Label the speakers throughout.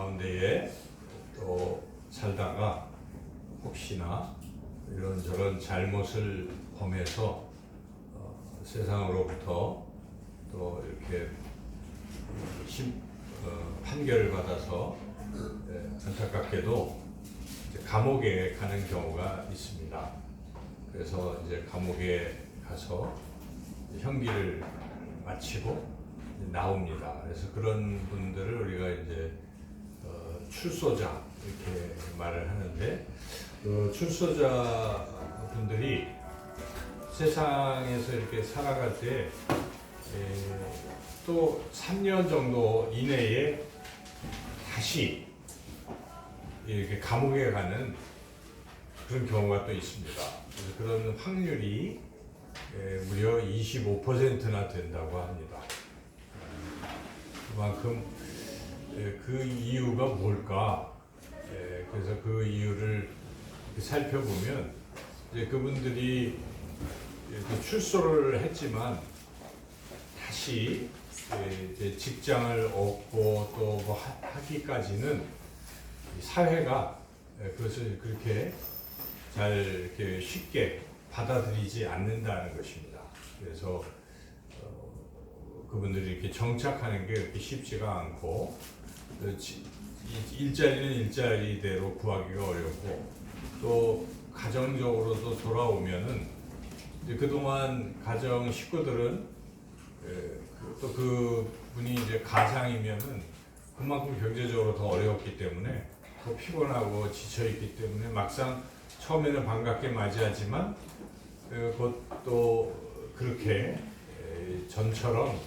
Speaker 1: 가운데에 또 살다가 혹시나 이런저런 잘못을 범해서 세상으로부터 또 이렇게 판결을 받아서 안타깝게도 이제 감옥에 가는 경우가 있습니다. 그래서 이제 감옥에 가서 형기를 마치고 나옵니다. 그래서 그런 분들을 우리가 이제 출소자 이렇게 말을 하는데, 출소자 분들이 세상에서 이렇게 살아갈 때 또 3년 정도 이내에 다시 이렇게 감옥에 가는 그런 경우가 또 있습니다. 그런 확률이 무려 25%나 된다고 합니다. 그만큼 그 이유가 뭘까? 그래서 그 이유를 살펴보면 이제 그분들이 출소를 했지만 다시 이제 직장을 얻고 또 뭐 하기까지는 사회가 그것을 그렇게 잘 이렇게 쉽게 받아들이지 않는다는 것입니다. 그래서 그분들이 이렇게 정착하는 게 그렇게 쉽지가 않고, 일자리는 일자리대로 구하기가 어렵고, 또 가정적으로도 돌아오면은 그동안 가정 식구들은 또 그분이 이제 가장이면은 그만큼 경제적으로 더 어려웠기 때문에 더 피곤하고 지쳐있기 때문에 막상 처음에는 반갑게 맞이하지만 그것도 그렇게 전처럼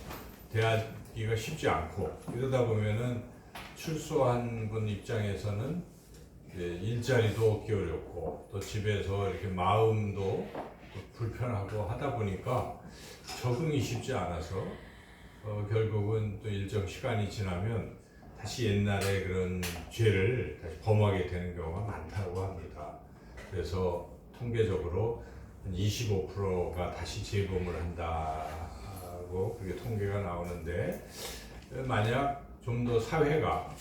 Speaker 1: 대하기가 쉽지 않고, 이러다 보면은 출소한 분 입장에서는 일자리도 얻기 어렵고 또 집에서 이렇게 마음도 불편하고 하다 보니까 적응이 쉽지 않아서 결국은 또 일정 시간이 지나면 다시 옛날에 그런 죄를 다시 범하게 되는 경우가 많다고 합니다. 그래서 통계적으로 한 25%가 다시 재범을 한다고 그게 통계가 나오는데, 만약 좀 더 사회가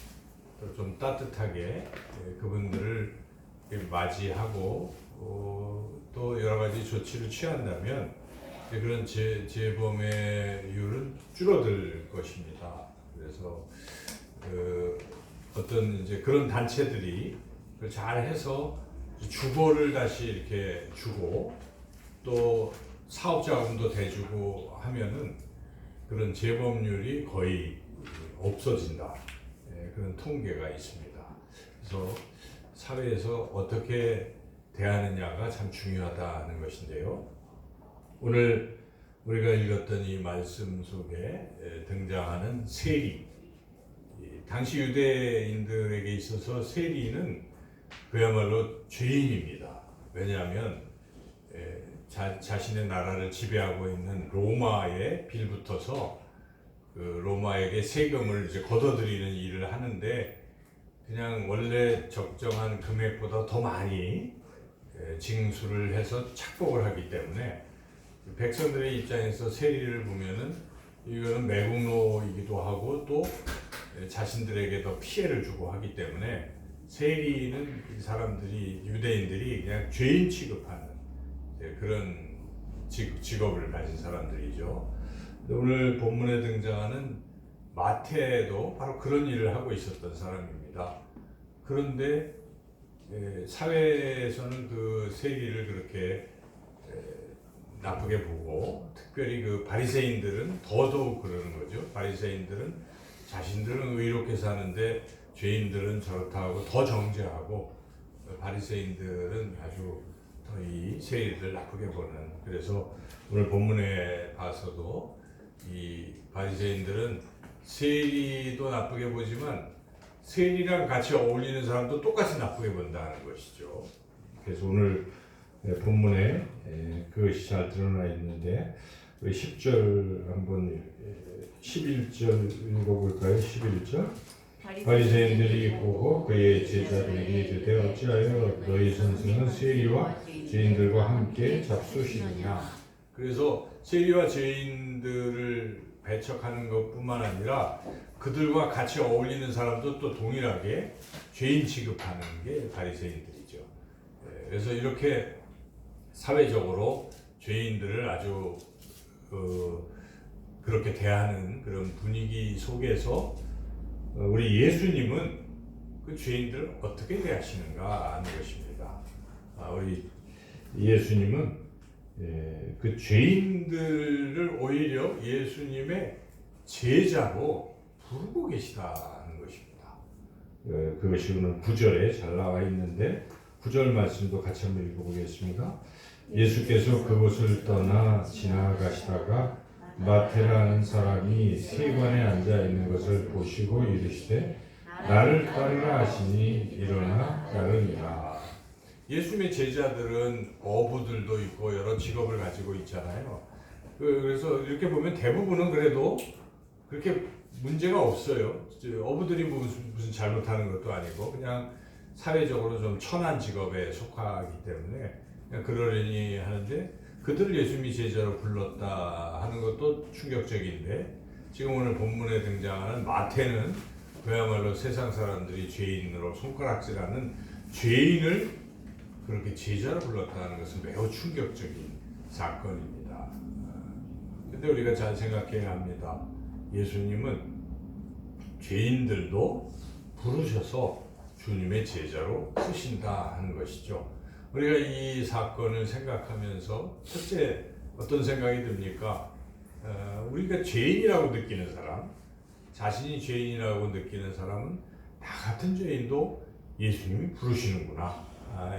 Speaker 1: 좀 따뜻하게 그분들을 맞이하고 또 여러 가지 조치를 취한다면 그런 재범의 이율은 줄어들 것입니다. 그래서 어떤 이제 그런 단체들이 잘 해서 주거를 다시 이렇게 주고 또 사업 자금도 대주고 하면은 그런 재범률이 거의 없어진다. 그런 통계가 있습니다. 그래서 사회에서 어떻게 대하느냐가 참 중요하다는 것인데요. 오늘 우리가 읽었던 이 말씀 속에 등장하는 세리, 당시 유대인들에게 있어서 세리는 그야말로 죄인입니다. 왜냐하면 자신의 나라를 지배하고 있는 로마에 빌붙어서 그 로마에게 세금을 이제 걷어들이는 일을 하는데, 그냥 원래 적정한 금액보다 더 많이 징수를 해서 착복을 하기 때문에 백성들의 입장에서 세리를 보면은 이거는 매국노이기도 하고 또 자신들에게 더 피해를 주고 하기 때문에 세리는 이 사람들이, 유대인들이 그냥 죄인 취급하는 그런 직업을 가진 사람들이죠. 오늘 본문에 등장하는 마태도 바로 그런 일을 하고 있었던 사람입니다. 그런데 사회에서는 그 세리를 그렇게 나쁘게 보고, 특별히 그 바리새인들은 더더욱 그러는 거죠. 바리새인들은 자신들은 의롭게 사는데 죄인들은 저렇다 하고 더 정죄하고, 바리새인들은 아주 더 이 세리를 나쁘게 보는. 그래서 오늘 본문에 봐서도 이 바리새인들은 세리도 나쁘게 보지만 세리랑 같이 어울리는 사람도 똑같이 나쁘게 본다는 것이죠. 그래서 오늘 본문에 그것이 잘 드러나 있는데, 10절 한번 11절 읽어볼까요? 11절. 바리새인들이 보고 그의 제자들에게 이르되 어찌하여 너희 선생은 세리와 죄인들과 함께 잡수시느냐. 그래서 세리와 죄인들을 배척하는 것뿐만 아니라 그들과 같이 어울리는 사람도 또 동일하게 죄인 취급하는 게 바리새인들이죠. 그래서 이렇게 사회적으로 죄인들을 아주 그렇게 대하는 그런 분위기 속에서 우리 예수님은 그 죄인들을 어떻게 대하시는가 하는 것입니다. 우리 예수님은 그 죄인들을 오히려 예수님의 제자로 부르고 계시다는 것입니다. 그것이 오늘 9절에 잘 나와 있는데 9절 말씀도 같이 한번 읽어보겠습니다. 예수께서 그곳을 떠나 지나가시다가 마태라는 사람이 세관에 앉아 있는 것을 보시고 이르시되 나를 따르라 하시니 일어나 따르니라. 예수님의 제자들은 어부들도 있고 여러 직업을 가지고 있잖아요. 그래서 이렇게 보면 대부분은 그래도 그렇게 문제가 없어요. 어부들이 무슨 잘못하는 것도 아니고 그냥 사회적으로 좀 천한 직업에 속하기 때문에 그냥 그러려니 하는데 그들을 예수님이 제자로 불렀다 하는 것도 충격적인데 지금 오늘 본문에 등장하는 마태는 그야말로 세상 사람들이 죄인으로 손가락질하는 죄인을 그렇게 제자로 불렀다는 것은 매우 충격적인 사건입니다. 근데 우리가 잘 생각해야 합니다. 예수님은 죄인들도 부르셔서 주님의 제자로 쓰신다 하는 것이죠. 우리가 이 사건을 생각하면서 첫째 어떤 생각이 듭니까? 우리가 죄인이라고 느끼는 사람, 자신이 죄인이라고 느끼는 사람은 나 같은 죄인도 예수님이 부르시는구나.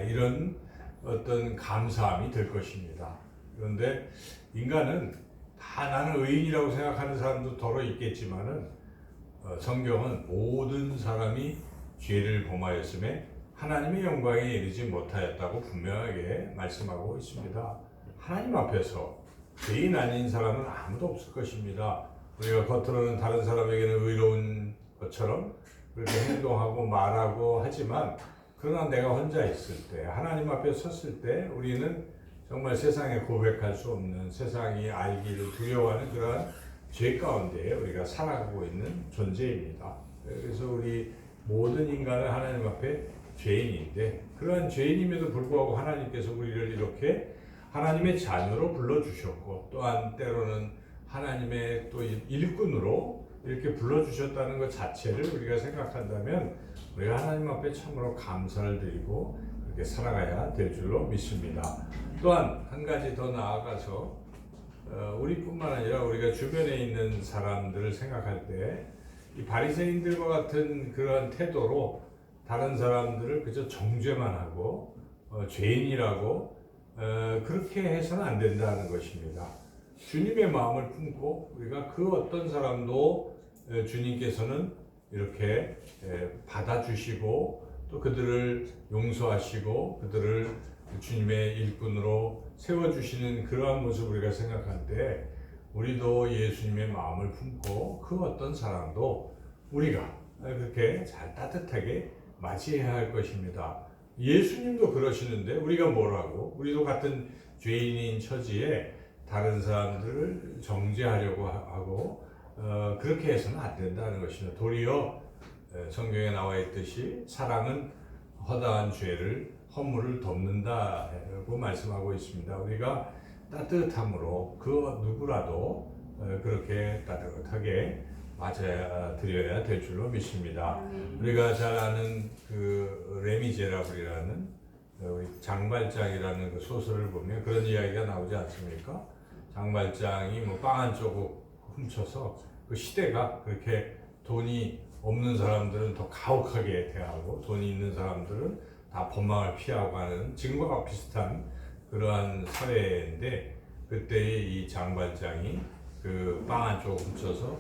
Speaker 1: 이런 어떤 감사함이 될 것입니다. 그런데 인간은 다 나는 의인이라고 생각하는 사람도 더러 있겠지만은 성경은 모든 사람이 죄를 범하였음에 하나님의 영광에 이르지 못하였다고 분명하게 말씀하고 있습니다. 하나님 앞에서 죄인 아닌 사람은 아무도 없을 것입니다. 우리가 겉으로는 다른 사람에게는 의로운 것처럼 그렇게 행동하고 말하고 하지만 그러나 내가 혼자 있을 때 하나님 앞에 섰을 때 우리는 정말 세상에 고백할 수 없는 세상이 알기를 두려워하는 그러한 죄 가운데 우리가 살아가고 있는 존재입니다. 그래서 우리 모든 인간은 하나님 앞에 죄인인데 그러한 죄인임에도 불구하고 하나님께서 우리를 이렇게 하나님의 자녀로 불러주셨고 또한 때로는 하나님의 또 일꾼으로 이렇게 불러주셨다는 것 자체를 우리가 생각한다면 우리가 하나님 앞에 참으로 감사를 드리고 그렇게 살아가야 될 줄로 믿습니다. 또한 한 가지 더 나아가서 우리뿐만 아니라 우리가 주변에 있는 사람들을 생각할 때 이 바리새인들과 같은 그러한 태도로 다른 사람들을 그저 정죄만 하고 죄인이라고 그렇게 해서는 안 된다는 것입니다. 주님의 마음을 품고 우리가 그 어떤 사람도 주님께서는 이렇게 받아주시고 또 그들을 용서하시고 그들을 주님의 일꾼으로 세워주시는 그러한 모습을 우리가 생각할 때 우리도 예수님의 마음을 품고 그 어떤 사람도 우리가 그렇게 잘 따뜻하게 맞이해야 할 것입니다. 예수님도 그러시는데 우리가 뭐라고? 우리도 같은 죄인인 처지에 다른 사람들을 정죄하려고 하고 그렇게 해서는 안 된다는 것입니다. 도리어 성경에 나와 있듯이 사랑은 허다한 죄를 허물을 덮는다고 말씀하고 있습니다. 우리가 따뜻함으로 그 누구라도 그렇게 따뜻하게 맞아 드려야 될 줄로 믿습니다. 우리가 잘 아는 그 레미제라블이라는 우리 장발장이라는 그 소설을 보면 그런 이야기가 나오지 않습니까? 장발장이 뭐 빵 한 조각 훔쳐서 그 시대가 그렇게 돈이 없는 사람들은 더 가혹하게 대하고 돈이 있는 사람들은 다 법망을 피하고 하는 지금과 비슷한 그러한 사회인데 그때 이 장발장이 그 빵 한 조각 훔쳐서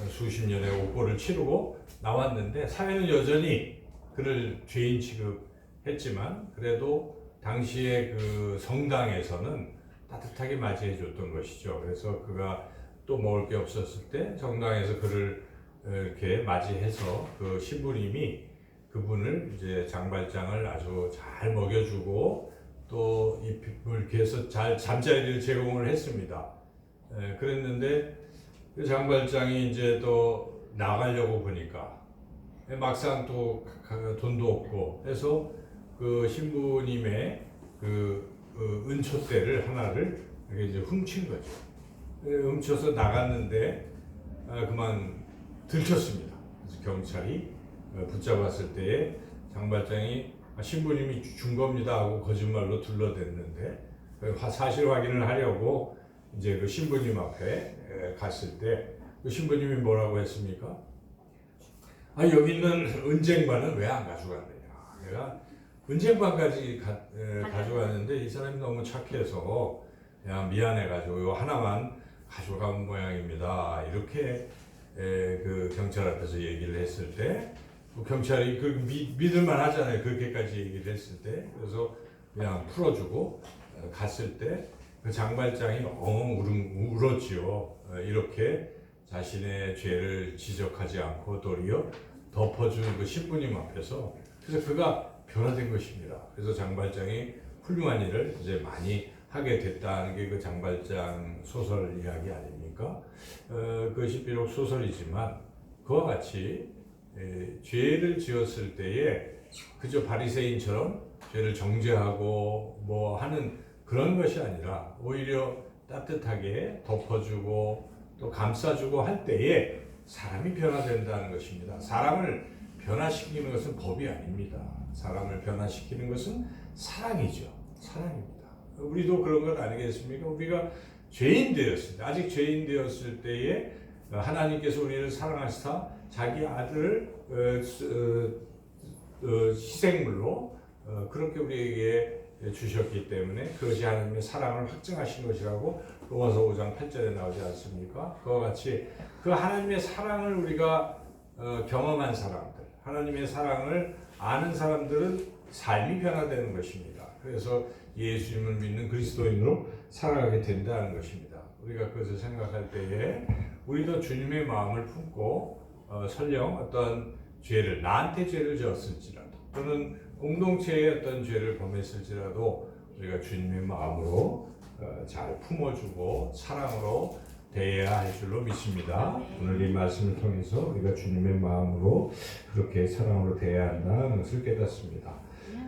Speaker 1: 수십 년의 옥고를 치르고 나왔는데 사회는 여전히 그를 죄인 취급했지만 그래도 당시에 그 성당에서는 따뜻하게 맞이해 줬던 것이죠. 그래서 그가 또 먹을 게 없었을 때 성당에서 그를 이렇게 맞이해서 그 신부님이 그분을 이제 장발장을 아주 잘 먹여주고 또 이렇게 해서 잘 잠자리를 제공을 했습니다. 그랬는데 그 장발장이 이제 또 나가려고 보니까 막상 또 돈도 없고 해서 그 신부님의 그 은초대를 하나를 이제 훔친 거죠. 훔쳐서 나갔는데 그만 들켰습니다. 그래서 경찰이 붙잡았을 때에 장발장이 신부님이 준 겁니다 하고 거짓말로 둘러댔는데 사실 확인을 하려고 이제 그 신부님 앞에 갔을 때 그 신부님이 뭐라고 했습니까? 여기 있는 은쟁반은 왜 안 가져갔느냐? 내가 은쟁반까지 가져갔는데 이 사람이 너무 착해서 그냥 미안해가지고 이거 하나만 가져간 모양입니다. 이렇게 그 경찰 앞에서 얘기를 했을 때 경찰이 그 믿을만 하잖아요. 그렇게까지 얘기를 했을 때 그래서 그냥 풀어주고 갔을 때 그 장발장이 엉엉 울었지요. 이렇게 자신의 죄를 지적하지 않고 도리어 덮어주는 그 신부님 앞에서 그래서 그가 변화된 것입니다. 그래서 장발장이 훌륭한 일을 이제 많이 하게 됐다는 게 그 장발장 소설 이야기 아닙니까? 그것이 비록 소설이지만 그와 같이 죄를 지었을 때에 그저 바리새인처럼 죄를 정죄하고 뭐 하는 그런 것이 아니라 오히려 따뜻하게 덮어주고 또 감싸주고 할 때에 사람이 변화된다는 것입니다. 사람을 변화시키는 것은 법이 아닙니다. 사람을 변화시키는 것은 사랑이죠. 사랑입니다. 우리도 그런 것 아니겠습니까? 우리가 죄인 되었을 때, 아직 죄인 되었을 때에 하나님께서 우리를 사랑하시사 자기 아들을 희생물로 그렇게 우리에게 주셨기 때문에 그것이 하나님의 사랑을 확증하신 것이라고 로마서 5장 8절에 나오지 않습니까? 그와 같이 그 하나님의 사랑을 우리가 경험한 사람들, 하나님의 사랑을 아는 사람들은 삶이 변화되는 것입니다. 그래서 예수님을 믿는 그리스도인으로 살아가게 된다는 것입니다. 우리가 그것을 생각할 때에 우리도 주님의 마음을 품고 설령 어떤 죄를 나한테 죄를 지었을지라도 또는 공동체의 어떤 죄를 범했을지라도 우리가 주님의 마음으로 잘 품어주고 사랑으로 대해야 할 줄로 믿습니다. 오늘 이 말씀을 통해서 우리가 주님의 마음으로 그렇게 사랑으로 대해야 한다는 것을 깨닫습니다.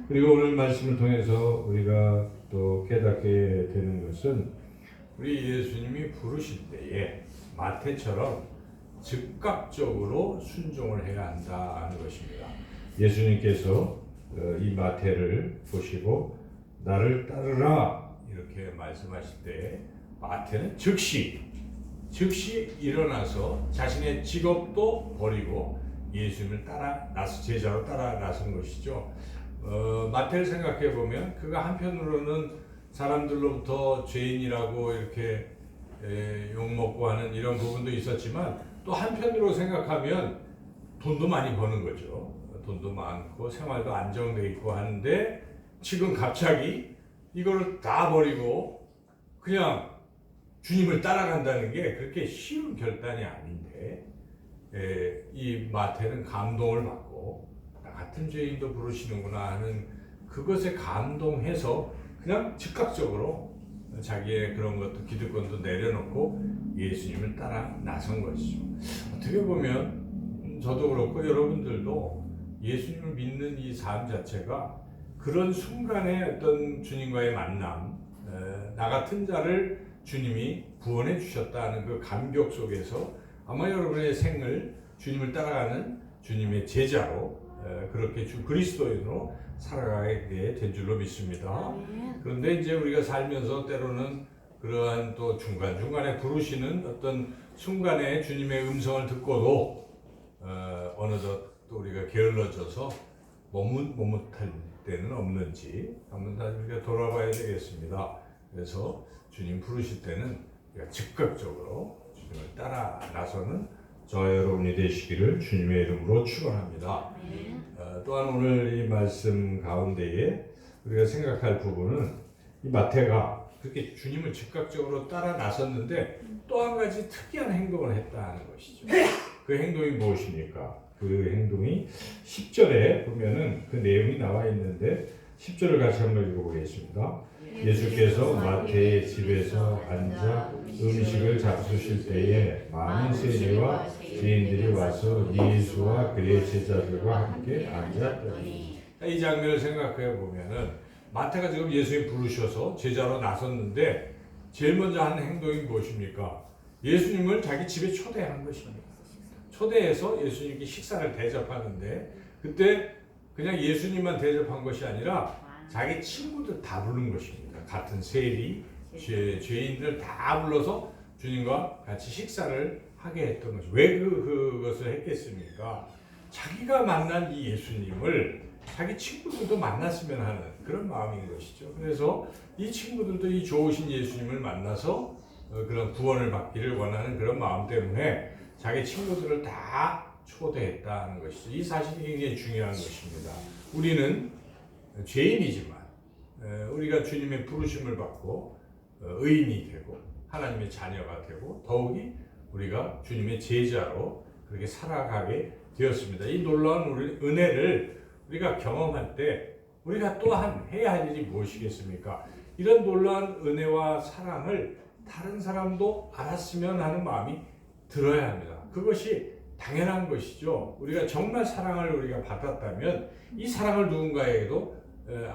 Speaker 1: 그리고 오늘 말씀을 통해서 우리가 또 깨닫게 되는 것은 우리 예수님이 부르실 때에 마태처럼 즉각적으로 순종을 해야 한다는 것입니다. 예수님께서 이 마태를 보시고 나를 따르라 이렇게 말씀하실 때 마태는 즉시 일어나서 자신의 직업도 버리고 예수님을 제자로 따라 나선 것이죠. 마태를 생각해 보면 그가 한편으로는 사람들로부터 죄인이라고 이렇게 욕먹고 하는 이런 부분도 있었지만 또 한편으로 생각하면 돈도 많이 버는 거죠. 돈도 많고 생활도 안정돼 있고 하는데 지금 갑자기 이거를 다 버리고 그냥 주님을 따라간다는 게 그렇게 쉬운 결단이 아닌데 이 마태는 감동을 받고 나 같은 죄인도 부르시는구나 하는 그것에 감동해서 그냥 즉각적으로 자기의 그런 것도 기득권도 내려놓고 예수님을 따라 나선 것이죠. 어떻게 보면 저도 그렇고 여러분들도 예수님을 믿는 이 삶 자체가 그런 순간의 어떤 주님과의 만남, 나 같은 자를 주님이 구원해 주셨다는 그 감격 속에서 아마 여러분의 생을 주님을 따라가는 주님의 제자로 그렇게 주 그리스도인으로 살아가게 된 줄로 믿습니다. 그런데 이제 우리가 살면서 때로는 그러한 또 중간중간에 부르시는 어떤 순간에 주님의 음성을 듣고도 어느덧 또 우리가 게을러져서 머뭇할 때는 없는지 한번 다시 우리가 돌아봐야 되겠습니다. 그래서 주님 부르실 때는 우리가 즉각적으로 주님을 따라 나서는 저와 여러분이 되시기를 주님의 이름으로 축원합니다. 또한 오늘 이 말씀 가운데에 우리가 생각할 부분은 이 마태가 그렇게 주님을 즉각적으로 따라 나섰는데 또 한 가지 특이한 행동을 했다는 것이죠. 그 행동이 무엇입니까? 그 행동이 10절에 보면은 그 내용이 나와 있는데 10절을 같이 한번 읽어보겠습니다. 예수께서 마태의 집에서 앉아 음식을 잡수실 때에 많은 세리와 죄인들이 와서 예수와 그의 제자들과 함께 앉았더니. 이 장면을 생각해 보면은 마태가 지금 예수님 부르셔서 제자로 나섰는데 제일 먼저 하는 행동이 무엇입니까? 예수님을 자기 집에 초대한 것입니다. 초대해서 예수님께 식사를 대접하는데 그때 그냥 예수님만 대접한 것이 아니라 자기 친구들 다 부른 것입니다. 같은 세리, 죄인들 다 불러서 주님과 같이 식사를 하게 했던 것이죠. 왜 그것을 했겠습니까? 자기가 만난 이 예수님을 자기 친구들도 만났으면 하는 그런 마음인 것이죠. 그래서 이 친구들도 이 좋으신 예수님을 만나서 그런 구원을 받기를 원하는 그런 마음 때문에 자기 친구들을 다 초대했다는 것이죠. 이 사실이 굉장히 중요한 것입니다. 우리는 죄인이지만 우리가 주님의 부르심을 받고 의인이 되고 하나님의 자녀가 되고 더욱이 우리가 주님의 제자로 그렇게 살아가게 되었습니다. 이 놀라운 은혜를 우리가 경험할 때 우리가 또한 해야 할 일이 무엇이겠습니까? 이런 놀라운 은혜와 사랑을 다른 사람도 알았으면 하는 마음이 들어야 합니다. 그것이 당연한 것이죠. 우리가 정말 사랑을 우리가 받았다면 이 사랑을 누군가에게도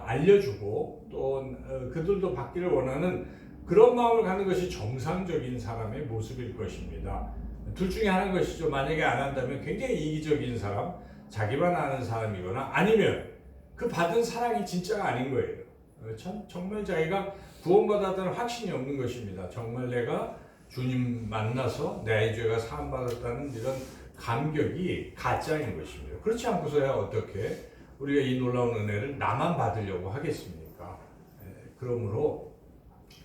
Speaker 1: 알려주고 또 그들도 받기를 원하는 그런 마음을 갖는 것이 정상적인 사람의 모습일 것입니다. 둘 중에 하나인 것이죠. 만약에 안 한다면 굉장히 이기적인 사람, 자기만 아는 사람이거나 아니면 그 받은 사랑이 진짜가 아닌 거예요. 정말 자기가 구원받았다는 확신이 없는 것입니다. 정말 내가 주님 만나서 내 죄가 사함받았다는 이런 감격이 가짜인 것입니다. 그렇지 않고서야 어떻게 우리가 이 놀라운 은혜를 나만 받으려고 하겠습니까? 그러므로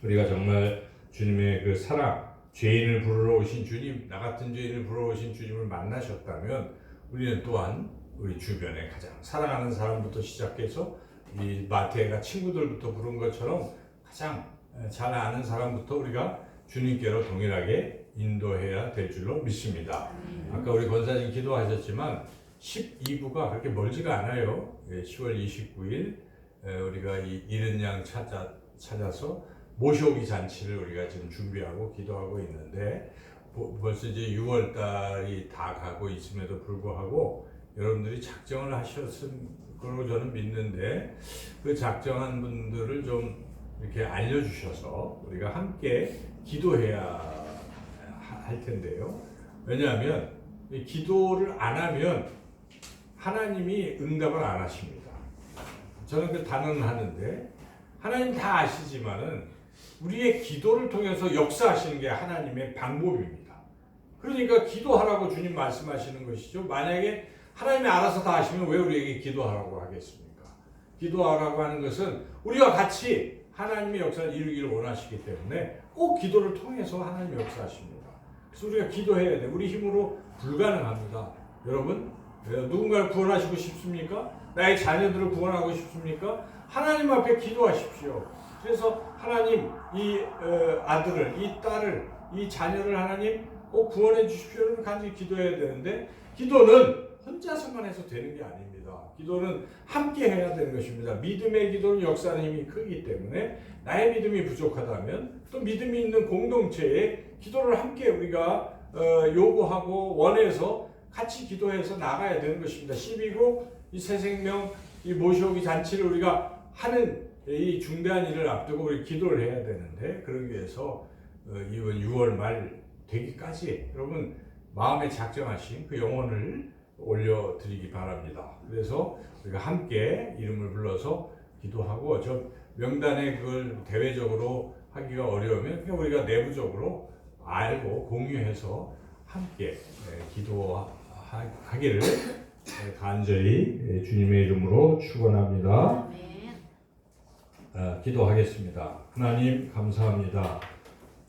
Speaker 1: 우리가 정말 주님의 그 사랑, 죄인을 부르러 오신 주님, 나 같은 죄인을 부르러 오신 주님을 만나셨다면 우리는 또한 우리 주변에 가장 사랑하는 사람부터 시작해서 이 마태가 친구들부터 부른 것처럼 가장 잘 아는 사람부터 우리가 주님께로 동일하게 인도해야 될 줄로 믿습니다. 아까 우리 권사님 기도하셨지만 12부가 그렇게 멀지가 않아요. 10월 29일 우리가 이 잃은 양 찾아서 모셔오기 잔치를 우리가 지금 준비하고 기도하고 있는데 벌써 이제 6월 달이 다 가고 있음에도 불구하고 여러분들이 작정을 하셨을 거로 저는 믿는데 그 작정한 분들을 좀 이렇게 알려주셔서 우리가 함께 기도해야 할 텐데요. 왜냐하면 기도를 안 하면 하나님이 응답을 안 하십니다. 저는 그 단언을 하는데 하나님 다 아시지만은 우리의 기도를 통해서 역사하시는 게 하나님의 방법입니다. 그러니까 기도하라고 주님 말씀하시는 것이죠. 만약에 하나님이 알아서 다 하시면 왜 우리에게 기도하라고 하겠습니까? 기도하라고 하는 것은 우리와 같이 하나님의 역사를 이루기를 원하시기 때문에 꼭 기도를 통해서 하나님의 역사하십니다. 그래서 우리가 기도해야 돼. 우리 힘으로 불가능합니다. 여러분, 누군가를 구원하시고 싶습니까? 나의 자녀들을 구원하고 싶습니까? 하나님 앞에 기도하십시오. 그래서 하나님 이 아들을, 이 딸을, 이 자녀를 하나님 꼭 구원해 주십시오를 간절히 기도해야 되는데 기도는 혼자서만 해서 되는 게 아닙니다. 기도는 함께 해야 되는 것입니다. 믿음의 기도는 역사하는 힘이 크기 때문에 나의 믿음이 부족하다면 또 믿음이 있는 공동체에 기도를 함께 우리가 요구하고 원해서 같이 기도해서 나가야 되는 것입니다. 12국 이 새 생명 이 모셔오기 잔치를 우리가 하는 이 중대한 일을 앞두고 우리 기도를 해야 되는데 그러기 위해서 이번 6월 말 되기까지 여러분 마음에 작정하신 그 영혼을 올려드리기 바랍니다. 그래서 우리가 함께 이름을 불러서 기도하고 저 명단에 그걸 대외적으로 하기가 어려우면 그냥 우리가 내부적으로 알고 공유해서 함께 기도하기를 간절히 주님의 이름으로 축원합니다. 기도하겠습니다. 하나님 감사합니다.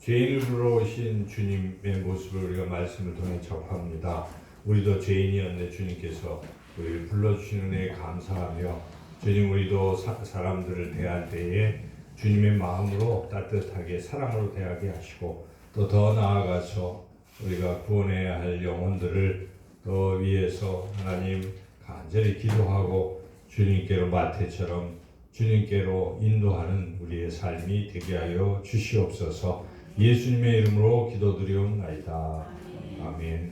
Speaker 1: 죄인을 불러오신 주님의 모습을 우리가 말씀을 통해 접합니다. 우리도 죄인이었는데 주님께서 우리를 불러주시는 은혜에 감사하며 주님 우리도 사람들을 대할 때에 주님의 마음으로 따뜻하게 사랑으로 대하게 하시고 또 더 나아가서 우리가 구원해야 할 영혼들을 더 위해서 하나님 간절히 기도하고 주님께로 마태처럼 주님께로 인도하는 우리의 삶이 되게 하여 주시옵소서. 예수님의 이름으로 기도드리옵나이다. 아멘.